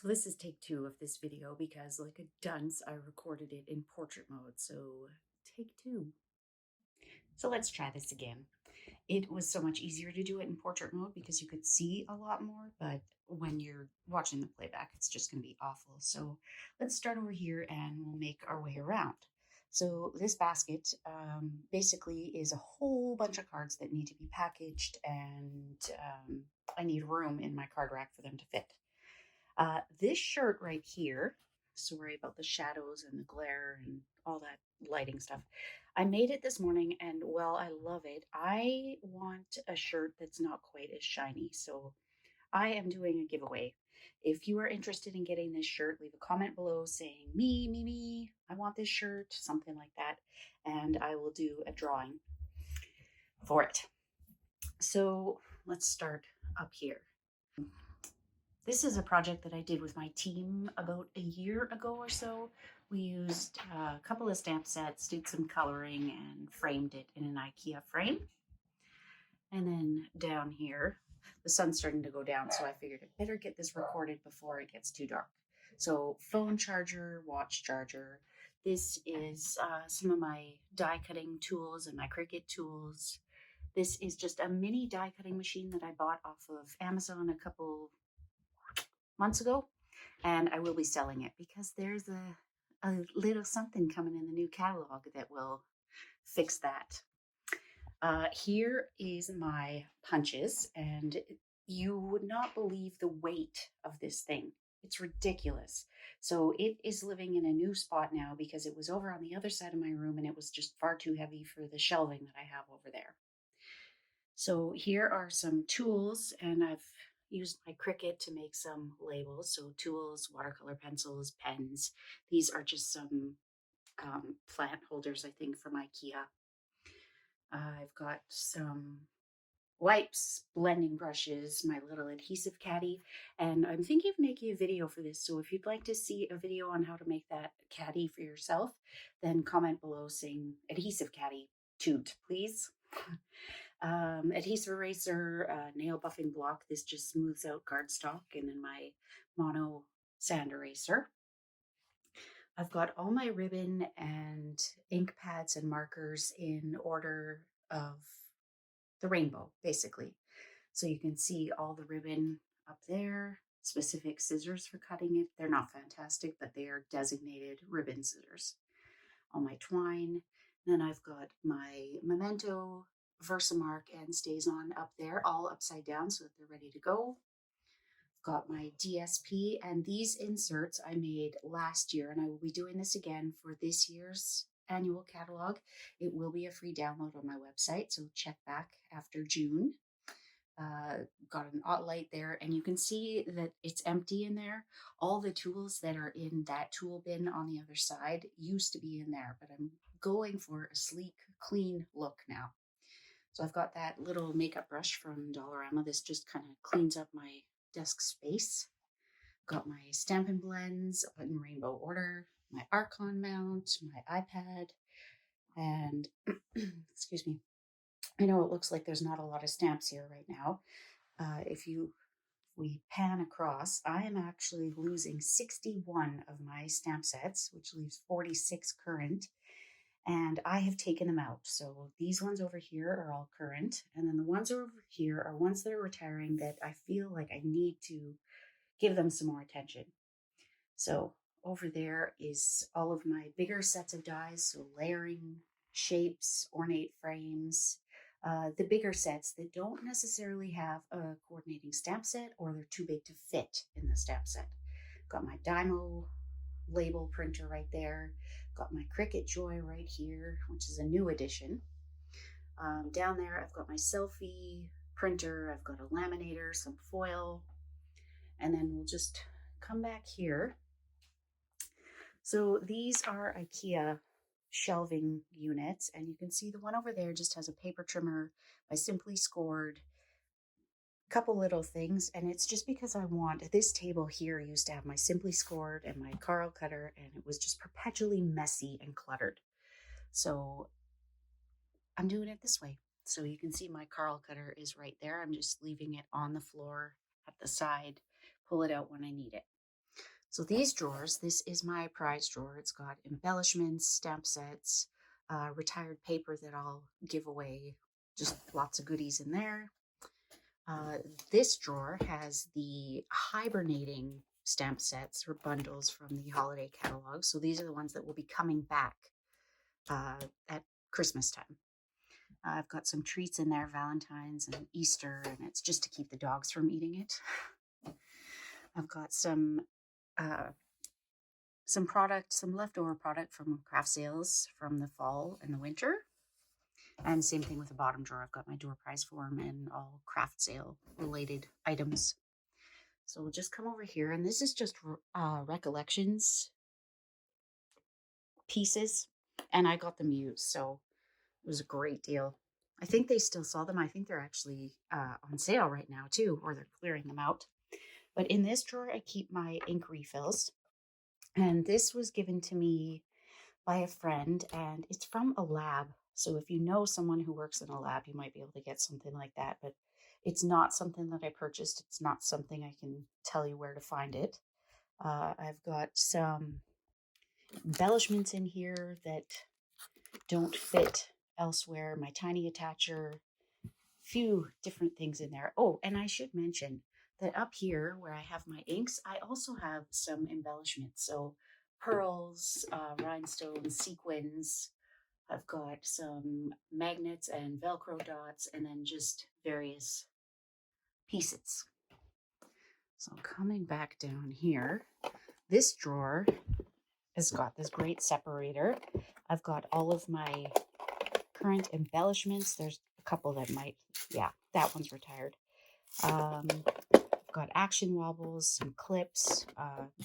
So this is take two of this video because like a dunce, I recorded it in portrait mode. So take two. So let's try this again. It was so much easier to do it in portrait mode because you could see a lot more, but when you're watching the playback, it's just going to be awful. So let's start over here and we'll make our way around. So this basket basically is a whole bunch of cards that need to be packaged, and I need room in my card rack for them to fit. This shirt right here, sorry about the shadows and the glare and all that lighting stuff. I made it this morning and well, I love it. I want a shirt that's not quite as shiny. So I am doing a giveaway. If you are interested in getting this shirt, leave a comment below saying me, I want this shirt, something like that. And I will do a drawing for it. So let's start up here. This is a project that I did with my team about a year ago or so. We used a couple of stamp sets, did some coloring, and framed it in an IKEA frame. And then down here, the sun's starting to go down, so I figured I'd better get this recorded before it gets too dark. So phone charger, watch charger. This is some of my die cutting tools and my Cricut tools. This is just a mini die cutting machine that I bought off of Amazon a couple months ago, and I will be selling it because there's a little something coming in the new catalog that will fix that. Here is my punches, and you would not believe the weight of this thing. It's ridiculous. So it is living in a new spot now because it was over on the other side of my room and it was just far too heavy for the shelving that I have over there. So here are some tools, and I've used my Cricut to make some labels. So tools, watercolor pencils, pens. These are just some plant holders, I think, from IKEA. I've got some wipes, blending brushes, my little adhesive caddy, and I'm thinking of making a video for this. So if you'd like to see a video on how to make that caddy for yourself, then comment below saying adhesive caddy toot, please. Adhesive eraser, nail buffing block. This just smooths out cardstock, and then my mono sand eraser. I've got all my ribbon and ink pads and markers in order of the rainbow, basically. So you can see all the ribbon up there, specific scissors for cutting it. They're not fantastic, but they are designated ribbon scissors. All my twine. Then I've got my Memento, Versamark, and StazOn up there, all upside down so that they're ready to go. I've got my DSP, and these inserts I made last year, and I will be doing this again for this year's annual catalog. It will be a free download on my website, so check back after June. Got an light there, and you can see that it's empty in there. All the tools that are in that tool bin on the other side used to be in there, but I'm going for a sleek, clean look now. So I've got that little makeup brush from Dollarama. This just kind of cleans up my desk space. Got my Stampin' Blends in rainbow order, my Archon mount, my iPad, and excuse me. I know it looks like there's not a lot of stamps here right now. If we pan across, I am actually losing 61 of my stamp sets, which leaves 46 current, and I have taken them out. So these ones over here are all current, and then the ones over here are ones that are retiring that I feel like I need to give them some more attention. So over there is all of my bigger sets of dies, so layering, shapes, ornate frames, the bigger sets that don't necessarily have a coordinating stamp set or they're too big to fit in the stamp set. Got my Dymo label printer right there. Got my Cricut Joy right here, which is a new addition. Down there, I've got my selfie printer. I've got a laminator, some foil, and then we'll just come back here. So these are IKEA shelving units, and you can see the one over there just has a paper trimmer by Simply Scored, a couple little things, and it's just because I want this table here used to have my Simply Scored and my Carl cutter, and it was just perpetually messy and cluttered. So I'm doing it this way. So you can see my Carl cutter is right there. I'm just leaving it on the floor at the side, pull it out when I need it. So these drawers, this is my prize drawer. It's got embellishments, stamp sets, retired paper that I'll give away, just lots of goodies in there. This drawer has the hibernating stamp sets or bundles from the holiday catalog. So these are the ones that will be coming back at Christmas time. I've got some treats in there, Valentine's and Easter, and it's just to keep the dogs from eating it. I've got some product, some leftover product from craft sales from the fall and the winter. And same thing with the bottom drawer. I've got my door prize form and all craft sale related items. So we'll just come over here, and this is just recollections pieces, and I got them used, so it was a great deal. I think they still sell them. I think they're actually on sale right now too, or they're clearing them out. But in this drawer, I keep my ink refills, and this was given to me by a friend, and it's from a lab. So if you know someone who works in a lab, you might be able to get something like that, but it's not something that I purchased. It's not something I can tell you where to find it. I've got some embellishments in here that don't fit elsewhere. My tiny attacher, few different things in there. Oh, and I should mention that up here where I have my inks, I also have some embellishments. So pearls, rhinestones, sequins. I've got some magnets and Velcro dots, and then just various pieces. So coming back down here, this drawer has got this great separator. I've got all of my current embellishments. There's a couple that might, yeah, that one's retired. I've got action wobbles, some clips,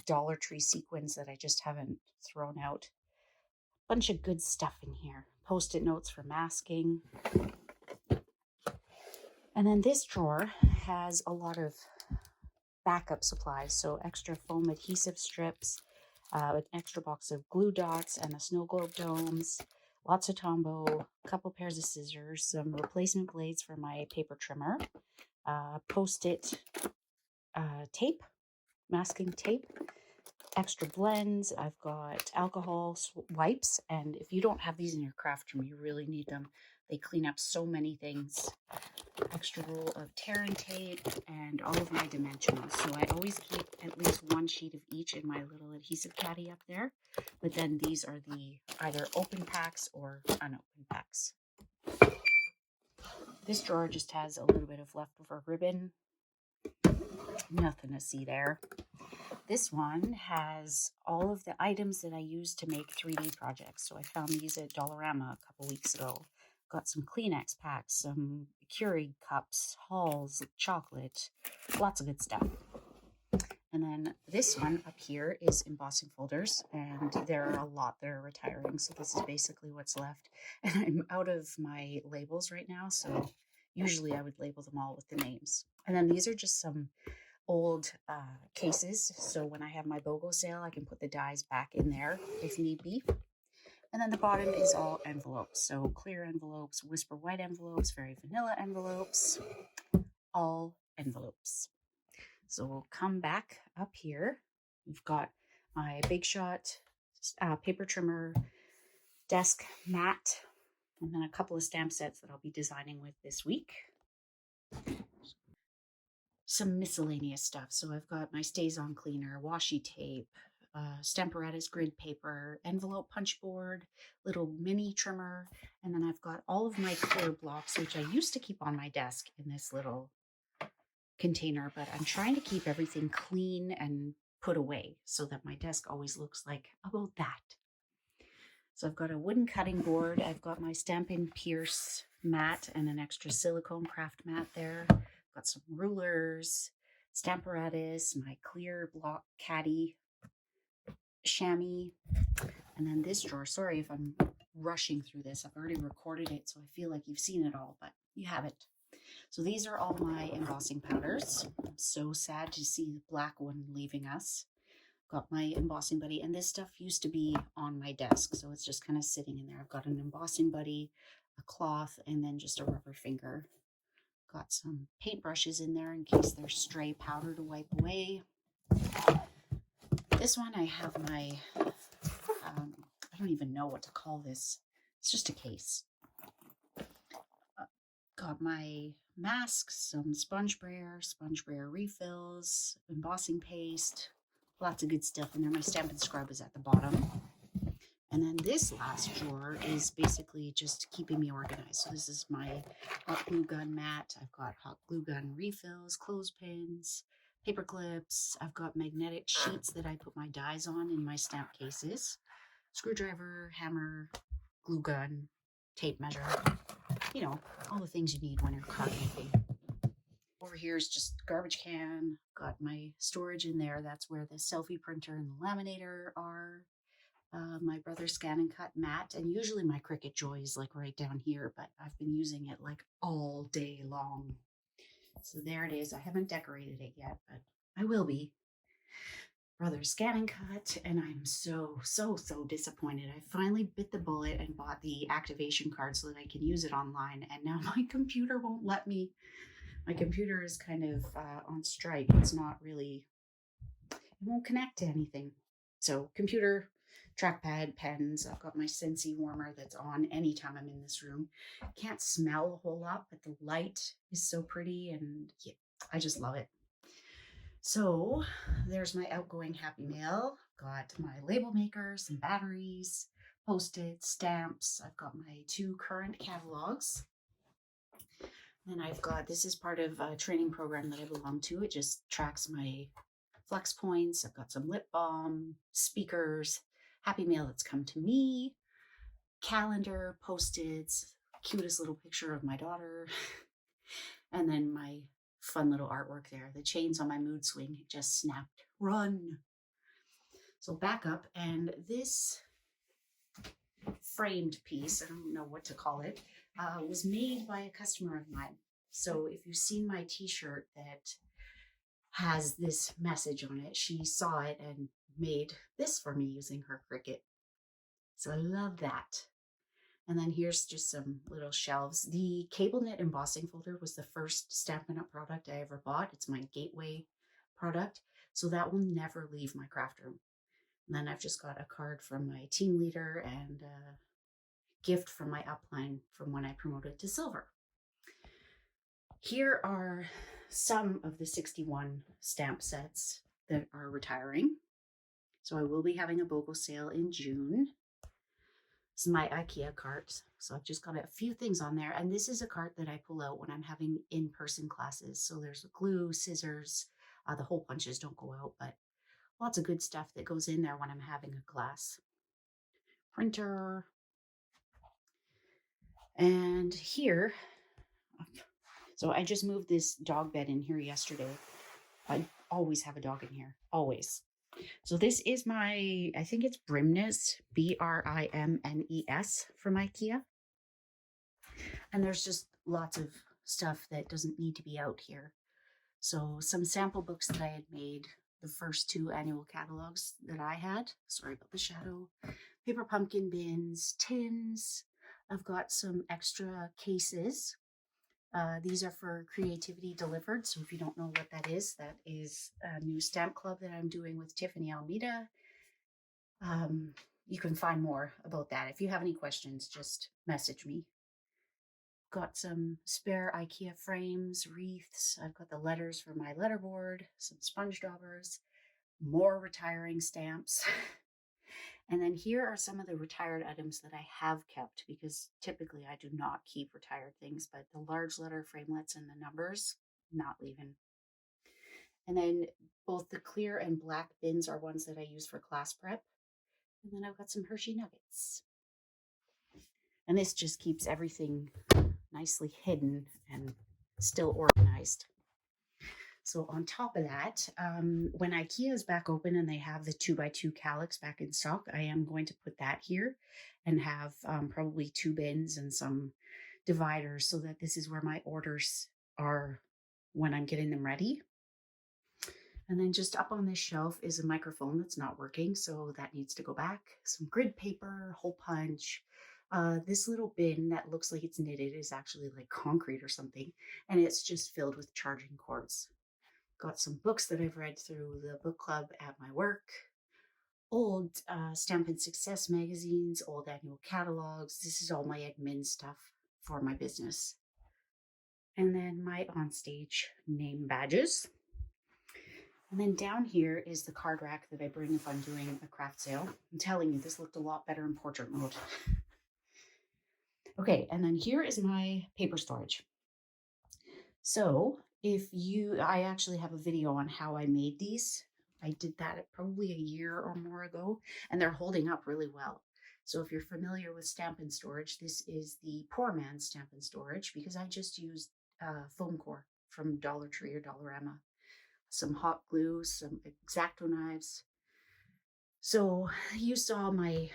Dollar Tree sequins that I just haven't thrown out. Bunch of good stuff in here. Post-it notes for masking. And then this drawer has a lot of backup supplies. So extra foam adhesive strips, an extra box of glue dots and the snow globe domes, lots of Tombow, a couple pairs of scissors, some replacement blades for my paper trimmer, post-it tape, masking tape, extra blends. I've got alcohol wipes, and if you don't have these in your craft room, you really need them. They clean up so many things. Extra roll of tear and tape, and all of my dimensionals. So I always keep at least one sheet of each in my little adhesive caddy up there. But then these are the either open packs or unopened packs. This drawer just has a little bit of leftover ribbon. Nothing to see there. This one has all of the items that I use to make 3D projects. So I found these at Dollarama a couple weeks ago. Got some Kleenex packs, some Keurig cups, Halls, chocolate, lots of good stuff. And then this one up here is embossing folders, and there are a lot that are retiring. So this is basically what's left. And I'm out of my labels right now. So usually I would label them all with the names. And then these are just some old cases. So when I have my BOGO sale, I can put the dies back in there if need be. And then the bottom is all envelopes. So clear envelopes, whisper white envelopes, very vanilla envelopes, all envelopes. So we'll come back up here. We've got my Big Shot paper trimmer, desk mat, and then a couple of stamp sets that I'll be designing with this week. Some miscellaneous stuff. So I've got my Stays-On cleaner, washi tape, Stamparatus grid paper, envelope punch board, little mini trimmer, and then I've got all of my clear blocks, which I used to keep on my desk in this little container, but I'm trying to keep everything clean and put away so that my desk always looks like about that. So I've got a wooden cutting board. I've got my Stampin' Pierce mat and an extra silicone craft mat there. Got some rulers, Stamparatus, my clear block caddy, chamois, and then this drawer. Sorry if I'm rushing through this. I've already recorded it, so I feel like you've seen it all, but you haven't. So these are all my embossing powders. I'm so sad to see the black one leaving us. Got my embossing buddy, and this stuff used to be on my desk, so it's just kind of sitting in there. I've got an embossing buddy, a cloth, and then just a rubber finger. Got some paintbrushes in there in case there's stray powder to wipe away. This one I have my, I don't even know what to call this. It's just a case. Got my masks, some sponge brayer refills, embossing paste, lots of good stuff in there. My Stampin' Scrub is at the bottom. And then this last drawer is basically just keeping me organized. So this is my hot glue gun mat. I've got hot glue gun refills, clothespins, paper clips. I've got magnetic sheets that I put my dies on in my stamp cases. Screwdriver, hammer, glue gun, tape measure. You know, all the things you need when you're card making. Over here is just garbage can. Got my storage in there. That's where the selfie printer and the laminator are. My brother's scan and cut mat, and usually my Cricut Joy is like right down here, but I've been using it like all day long. So there it is. I haven't decorated it yet, but I will be. Brother's scan and cut, and I'm so disappointed. I finally bit the bullet and bought the activation card so that I can use it online, and now my computer won't let me. My computer is kind of on strike. It's not really, it won't connect to anything. So computer, trackpad, pens. I've got my Scentsy warmer that's on anytime I'm in this room. Can't smell a whole lot, but the light is so pretty, and yeah, I just love it. So there's my outgoing Happy Mail. Got my label maker, some batteries, Post-its, stamps. I've got my 2 current catalogs. Then I've got, this is part of a training program that I belong to. It just tracks my flex points. I've got some lip balm, speakers, Happy Mail that's come to me, calendar, Post-its, cutest little picture of my daughter, and then my fun little artwork there. The chains on my mood swing just snapped. Run. So back up, and this framed piece, I don't know what to call it, was made by a customer of mine. So if you've seen my t-shirt that has this message on it, she saw it and made this for me using her Cricut. So I love that. And then here's just some little shelves. The cable knit embossing folder was the first Stampin' Up! Product I ever bought. It's my gateway product. So that will never leave my craft room. And then I've just got a card from my team leader and a gift from my upline from when I promoted to silver. Here are some of the 61 stamp sets that are retiring. So I will be having a BOGO sale in June. This is my IKEA cart. So I've just got a few things on there. And this is a cart that I pull out when I'm having in-person classes. So there's glue, scissors, the hole punches don't go out, but lots of good stuff that goes in there when I'm having a class. Printer. And here, so I just moved this dog bed in here yesterday. I always have a dog in here, always. So this is my, I think it's Brimnes, Brimnes from IKEA. And there's just lots of stuff that doesn't need to be out here. So some sample books that I had made, the first 2 annual catalogs that I had. Sorry about the shadow. Paper pumpkin bins, tins. I've got some extra cases. These are for Creativity Delivered. So if you don't know what that is a new stamp club that I'm doing with Tiffany Almeida. You can find more about that. If you have any questions, just message me. Got some spare IKEA frames, wreaths. I've got the letters for my letterboard, some sponge daubers, more retiring stamps. And then here are some of the retired items that I have kept, because typically I do not keep retired things, but the large letter framelets and the numbers, not leaving. And then both the clear and black bins are ones that I use for class prep. And then I've got some Hershey nuggets. And this just keeps everything nicely hidden and still organized. So on top of that, when IKEA is back open and they have the 2x2 calyx back in stock, I am going to put that here and have probably 2 bins and some dividers so that this is where my orders are when I'm getting them ready. And then just up on this shelf is a microphone that's not working, so that needs to go back. Some grid paper, hole punch. This little bin that looks like it's knitted is actually like concrete or something, and it's just filled with charging cords. Got some books that I've read through the book club at my work. old Stampin' Success magazines, old annual catalogs. This is all my admin stuff for my business. And then my onstage name badges. And then down here is the card rack that I bring if I'm doing a craft sale. I'm telling you, this looked a lot better in portrait mode. Okay, and then here is my paper storage. So I actually have a video on how I made these. I did that probably a year or more ago, and they're holding up really well. So if you're familiar with Stampin' Storage, this is the poor man's Stampin' Storage because I just used foam core from Dollar Tree or Dollarama, some hot glue, some X-Acto knives. So you saw my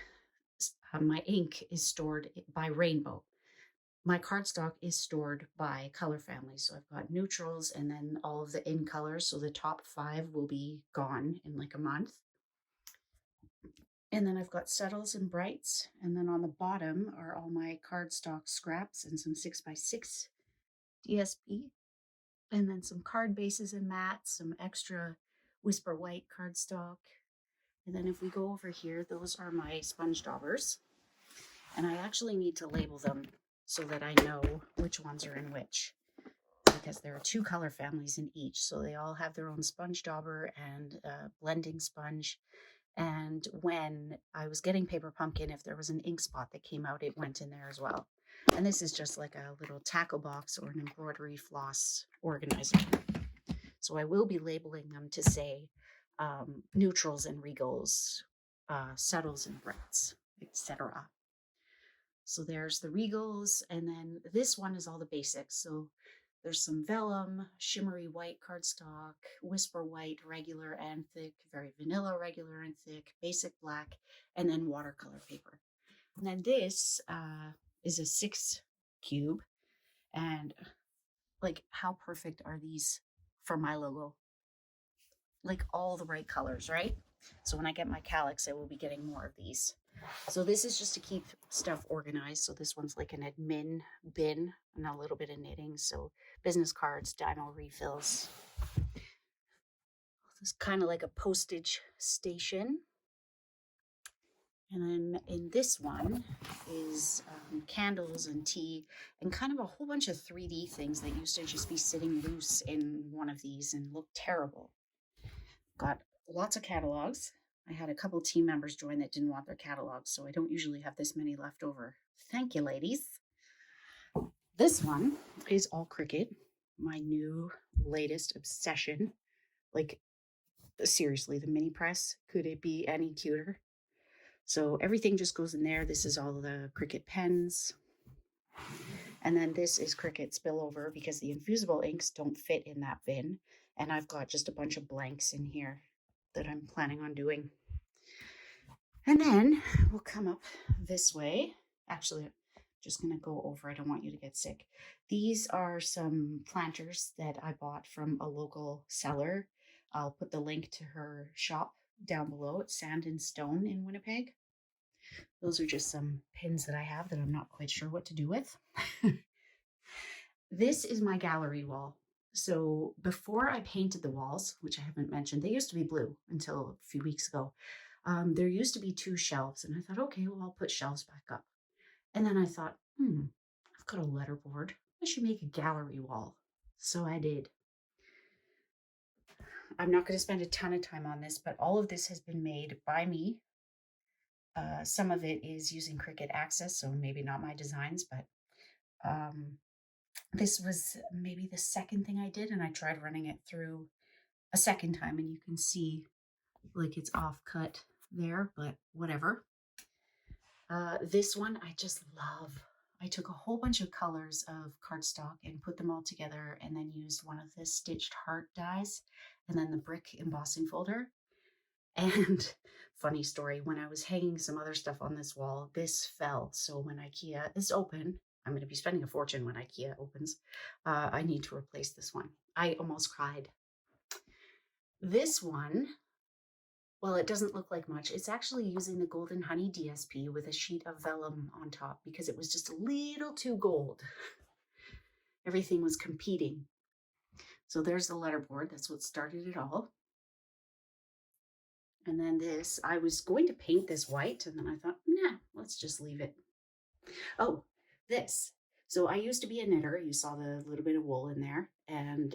ink is stored by rainbow. My cardstock is stored by color family. So I've got neutrals and then all of the in colors. So the top 5 will be gone in like a month. And then I've got subtles and brights. And then on the bottom are all my cardstock scraps and some 6x6 DSP. And then some card bases and mats, some extra Whisper White cardstock. And then if we go over here, those are my sponge daubers. And I actually need to label them so that I know which ones are in which, because there are 2 color families in each. So they all have their own sponge dauber and blending sponge. And when I was getting paper pumpkin, if there was an ink spot that came out, it went in there as well. And this is just like a little tackle box or an embroidery floss organizer. So I will be labeling them to say neutrals and regals, subtles and brights, etc. So there's the regals, and then this one is all the basics. So there's some vellum, shimmery white cardstock, whisper white, regular and thick, very vanilla, regular and thick, basic black, and then watercolor paper. And then this is a 6 cube, and like how perfect are these for my logo? Like all the right colors, right? So when I get my calyx, I will be getting more of these. So this is just to keep stuff organized. So this one's like an admin bin and a little bit of knitting. So business cards, Dymo refills. This is kind of like a postage station. And then in this one is candles and tea and kind of a whole bunch of 3D things that used to just be sitting loose in one of these and look terrible. Got lots of catalogs. I had a couple team members join that didn't want their catalogs, so I don't usually have this many left over. Thank you, ladies. This one is all Cricut, my new latest obsession. Like, seriously, the mini press, could it be any cuter? So everything just goes in there. This is all the Cricut pens. And then this is Cricut spillover because the infusible inks don't fit in that bin. And I've got just a bunch of blanks in here that I'm planning on doing. And then we'll come up this way. Actually, I'm just going to go over. I don't want you to get sick. These are some planters that I bought from a local seller. I'll put the link to her shop down below. It's Sand and Stone in Winnipeg. Those are just some pins that I have that I'm not quite sure what to do with. This is my gallery wall. So before I painted the walls, which I haven't mentioned, they used to be blue until a few weeks ago. There used to be 2 shelves, and I thought, okay, well, I'll put shelves back up. And then I thought, I've got a letterboard. I should make a gallery wall. So I did. I'm not going to spend a ton of time on this, but all of this has been made by me. Some of it is using Cricut Access, so maybe not my designs, but this was maybe the second thing I did, and I tried running it through a second time, and you can see like it's off cut there, but whatever. This one I just love. I took a whole bunch of colors of cardstock and put them all together and then used one of the stitched heart dies and then the brick embossing folder. And funny story, when I was hanging some other stuff on this wall, this fell. So when IKEA is open, I'm going to be spending a fortune when IKEA opens. I need to replace this one. I almost cried. This one, well, it doesn't look like much. It's actually using the Golden Honey DSP with a sheet of vellum on top because it was just a little too gold. Everything was competing. So there's the letterboard. That's what started it all. And then this, I was going to paint this white, and then I thought, nah, let's just leave it. Oh, this. So I used to be a knitter. You saw the little bit of wool in there. And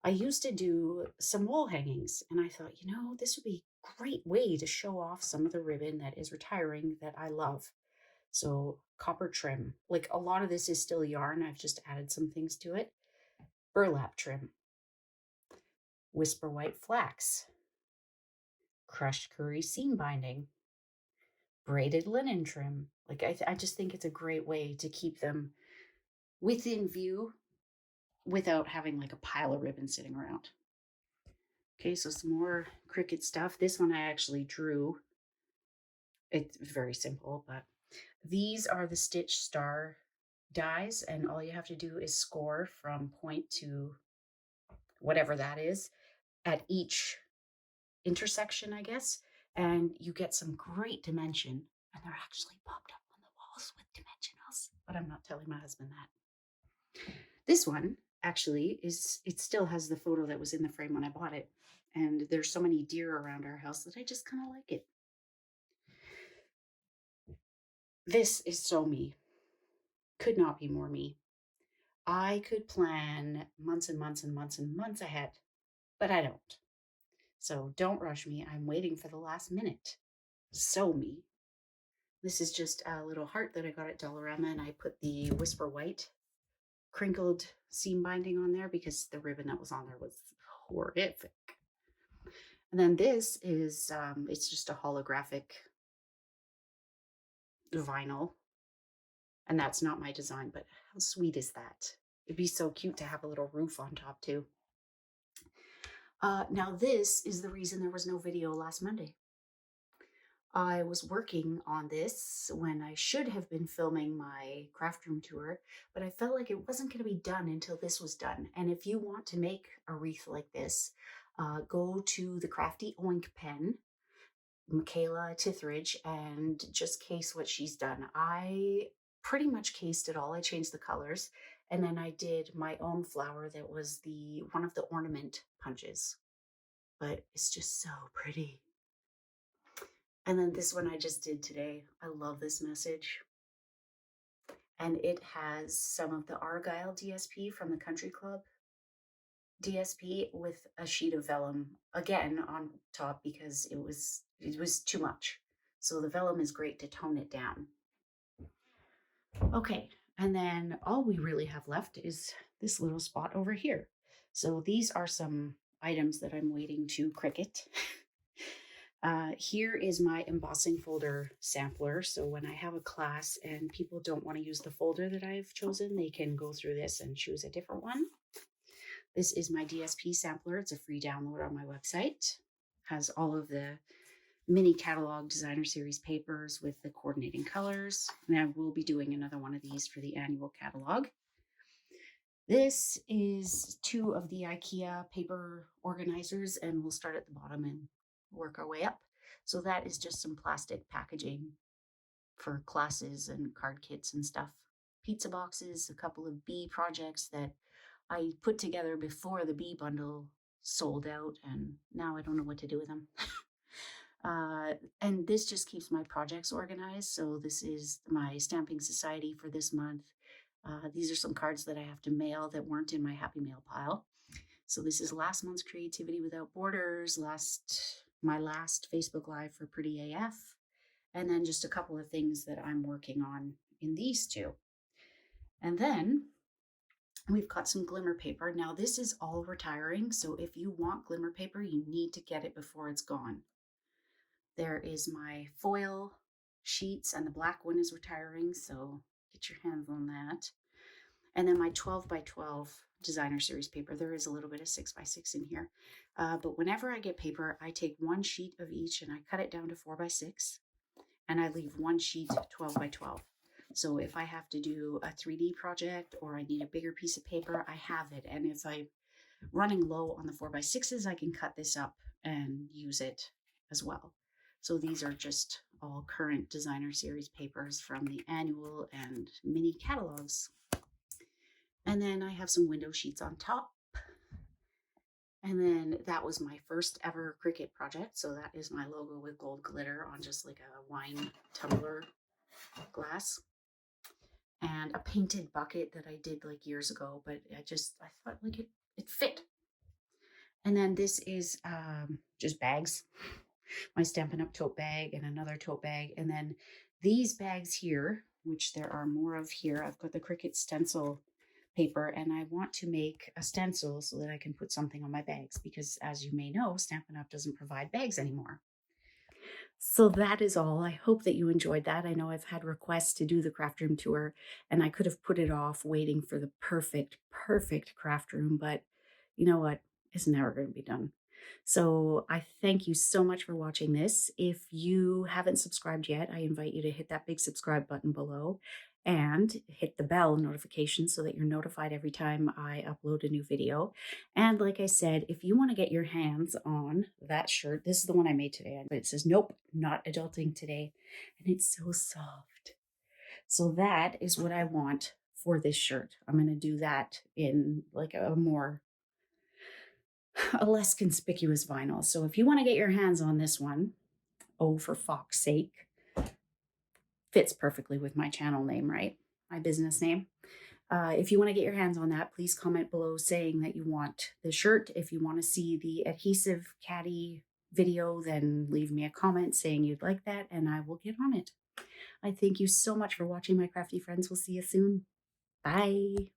I used to do some wall hangings. And I thought, this would be a great way to show off some of the ribbon that is retiring that I love. So copper trim. Like a lot of this is still yarn. I've just added some things to it. Burlap trim. Whisper white flax. Crushed curry seam binding. Braided linen trim. Like I just think it's a great way to keep them within view without having like a pile of ribbon sitting around. Okay, so some more Cricut stuff. This one I actually drew. It's very simple, but these are the Stitch Star dies, and all you have to do is score from point to whatever that is at each intersection, I guess, and you get some great dimension. And they're actually popped up on the walls with dimensionals, but I'm not telling my husband that. This one actually it still has the photo that was in the frame when I bought it. And there's so many deer around our house that I just kind of like it. This is so me. Could not be more me. I could plan months and months and months and months ahead, but I don't. So don't rush me. I'm waiting for the last minute. So me. This is just a little heart that I got at Dollarama, and I put the Whisper White crinkled seam binding on there because the ribbon that was on there was horrific. And then this is, it's just a holographic vinyl. And that's not my design, but how sweet is that? It'd be so cute to have a little roof on top too. Now this is the reason there was no video last Monday. I was working on this when I should have been filming my craft room tour, but I felt like it wasn't going to be done until this was done. And if you want to make a wreath like this, go to the Crafty Oink pen, Michaela Tithridge, and just case what she's done. I pretty much cased it all. I changed the colors, and then I did my own flower that was one of the ornament punches. But it's just so pretty. And then this one I just did today. I love this message. And it has some of the Argyle DSP from the Country Club DSP with a sheet of vellum again on top because it was too much. So the vellum is great to tone it down. Okay, and then all we really have left is this little spot over here. So these are some items that I'm waiting to Cricut. Here is my embossing folder sampler. So when I have a class and people don't want to use the folder that I've chosen, they can go through this and choose a different one. This is my DSP sampler. It's a free download on my website. Has all of the mini catalog designer series papers with the coordinating colors. And I will be doing another one of these for the annual catalog. This is 2 of the IKEA paper organizers, and we'll start at the bottom and work our way up. So that is just some plastic packaging for classes and card kits and stuff. Pizza boxes, a couple of bee projects that I put together before the bee bundle sold out, and now I don't know what to do with them. And this just keeps my projects organized. So this is my stamping society for this month. These are some cards that I have to mail that weren't in my Happy Mail pile. So this is last month's Creativity Without Borders, my last Facebook Live for Pretty AF, and then just a couple of things that I'm working on in these 2. And then we've got some glimmer paper. Now this is all retiring, so if you want glimmer paper, you need to get it before it's gone. There is my foil sheets, and the black one is retiring, so get your hands on that. And then my 12 by 12 designer series paper. There is a little bit of 6 by 6 in here. But whenever I get paper, I take 1 sheet of each and I cut it down to 4 by 6, and I leave 1 sheet 12 by 12. So if I have to do a 3D project or I need a bigger piece of paper, I have it. And if I'm running low on the 4 by 6s, I can cut this up and use it as well. So these are just all current designer series papers from the annual and mini catalogs. And then I have some window sheets on top. And then that was my first ever Cricut project. So that is my logo with gold glitter on just like a wine tumbler glass. And a painted bucket that I did like years ago, but I thought like it fit. And then this is just bags, my Stampin' Up! Tote bag and another tote bag. And then these bags here, which there are more of here, I've got the Cricut stencil paper, and I want to make a stencil so that I can put something on my bags because, as you may know, Stampin' Up! Doesn't provide bags anymore. So that is all. I hope that you enjoyed that. I know I've had requests to do the craft room tour, and I could have put it off waiting for the perfect craft room, but you know what? It's never going to be done. So I thank you so much for watching this. If you haven't subscribed yet, I invite you to hit that big subscribe button below and hit the bell notification so that you're notified every time I upload a new video. And like I said, if you want to get your hands on that shirt, this is the one I made today, but it says, nope, not adulting today. And it's so soft. So that is what I want for this shirt. I'm going to do that in like a less conspicuous vinyl. So if you want to get your hands on this one, oh, for fox's sake, fits perfectly with my channel name, right? My business name. If you want to get your hands on that, please comment below saying that you want the shirt. If you want to see the adhesive caddy video, then leave me a comment saying you'd like that and I will get on it. I thank you so much for watching, my crafty friends. We'll see you soon. Bye.